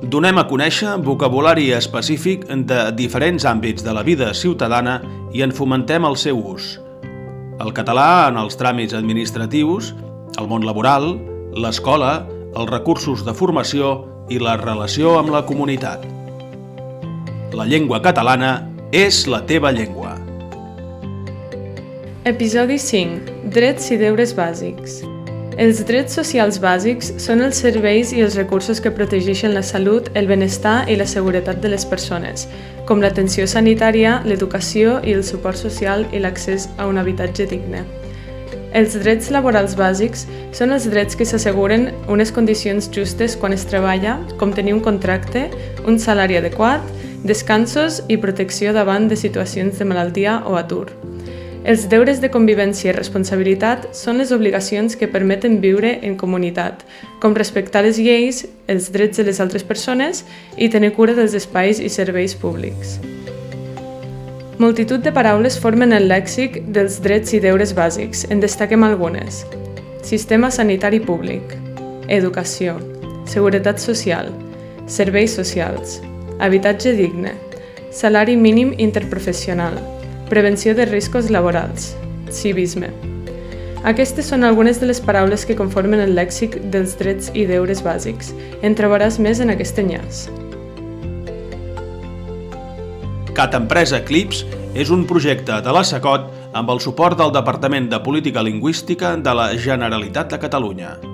Donem a conèixer vocabulari específic de diferents àmbits de la vida ciutadana i en fomentem el seu ús. El català en els tràmits administratius, el món laboral, l'escola, els recursos de formació i la relació amb la comunitat. La llengua catalana és la teva llengua. Episodi 5. Drets i deures bàsics. Els drets socials bàsics són els serveis i els recursos que protegeixen la salut, el benestar i la seguretat de les persones, com l'atenció sanitària, l'educació i el suport social i l'accés a un habitatge digne. Els drets laborals bàsics són els drets que s'asseguren unes condicions justes quan es treballa, com tenir un contracte, un salari adequat, descansos i protecció davant de situacions de malaltia o atur. Els deures de convivència i responsabilitat són les obligacions que permeten viure en comunitat, com respectar les lleis, els drets de les altres persones i tenir cura dels espais i serveis públics. Multitud de paraules formen el lèxic dels drets i deures bàsics. En destaquem algunes. Sistema sanitari públic, educació, seguretat social, serveis socials, habitatge digne, salari mínim interprofessional, prevenció de riscos laborals, civisme. Aquestes són algunes de les paraules que conformen el lèxic dels drets i deures bàsics. En trobaràs més en aquest enllaç. Cat Empresa Eclipse és un projecte de la SACOT amb el suport del Departament de Política Lingüística de la Generalitat de Catalunya.